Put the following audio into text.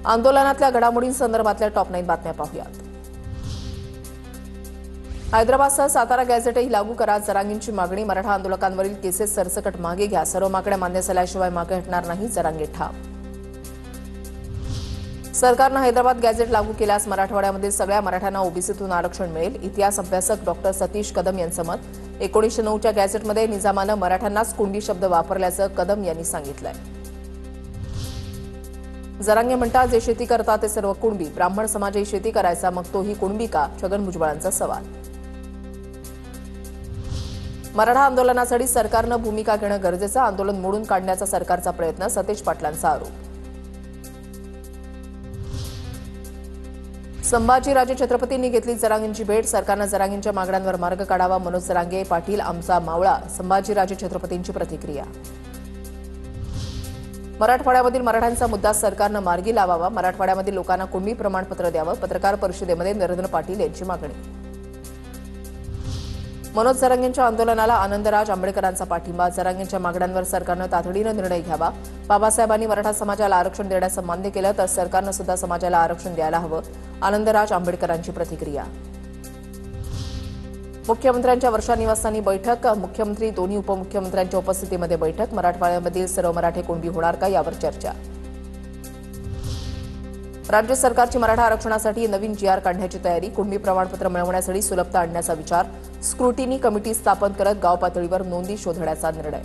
आंदोलनातल्या घडामोडींसंदर्भातल्या top 9 बातम्या पाहूयात। हैदराबादसह सातारा गॅझेटही लागू करा, जरांगेंची मागणी। मराठा आंदोलकांवरील केसेस सरसकट मागे घ्या, सर्व मागण्या मान्य झाल्याशिवाय मागे हटणार नाही, जरांगे ठाम। सरकारनं हैदराबाद गॅझेट लागू केल्यास मराठवाड्यामधील सगळ्या मराठ्यांना ओबीसीतून आरक्षण मिळेल, इतिहास अभ्यासक डॉक्टर सतीश कदम यांचं मत। 1909च्या गॅझेटमध्ये निजामानं मराठ्यांनाच कुणबी शब्द वापरल्याचं कदम यांनी सांगितलंय। जरांगे म्हणतात, जे शेती करतात ते सर्व कुणबी, ब्राह्मण समाजही शेती करायचा, मग तोही कुणबी का? छगन भुजबळांचा सवाल। मराठा आंदोलनासाठी सरकारनं भूमिका घेणं गरजेचं, आंदोलन मोडून काढण्याचा सरकारचा प्रयत्न, सतेज पाटलांचा आरोप। संभाजीराजे छत्रपतींनी घेतली जरांगेंची भेट, सरकारनं जरांगेंच्या मागण्यांवर मार्ग काढावा, मनोज जरांगे पाटील आमचा मावळा, संभाजीराजे छत्रपतींची प्रतिक्रिया। मराठवाड्यामधील मराठ्यांचा मुद्दा सरकारनं मार्गी लावावा, मराठवाड्यामधील लोकांना कुणबी प्रमाणपत्र द्यावं, पत्रकार परिषदेमध्ये नरेंद्र पाटील यांची मागणी। मनोज जरांगेंच्या आंदोलनाला आनंदराज आंबेडकरांचा पाठिंबा, जरांगेंच्या मागण्यांवर सरकारनं तातडीनं निर्णय घ्यावा, बाबासाहेबांनी मराठा समाजाला आरक्षण देण्याचं मान्य केलं तर सरकारनं सुद्धा समाजाला आरक्षण द्यायला हवं, आनंदराज आंबेडकरांची प्रतिक्रिया। मुख्यमंत्र्यांच्या वर्षा निवासस्थानी बैठक, मुख्यमंत्री दोन्ही उपमुख्यमंत्र्यांच्या उपस्थितीमध्ये बैठक, मराठवाड्यामधील सर्व मराठे कुणबी होणार का यावर चर्चा। राज्य सरकारची मराठा आरक्षणासाठी नवीन जीआर काढण्याची तयारी, कुणबी प्रमाणपत्र मिळवण्यासाठी सुलभता आणण्याचा विचार, स्क्रुटिनी कमिटी स्थापन करत गाव पातळीवर नोंदी शोधण्याचा निर्णय।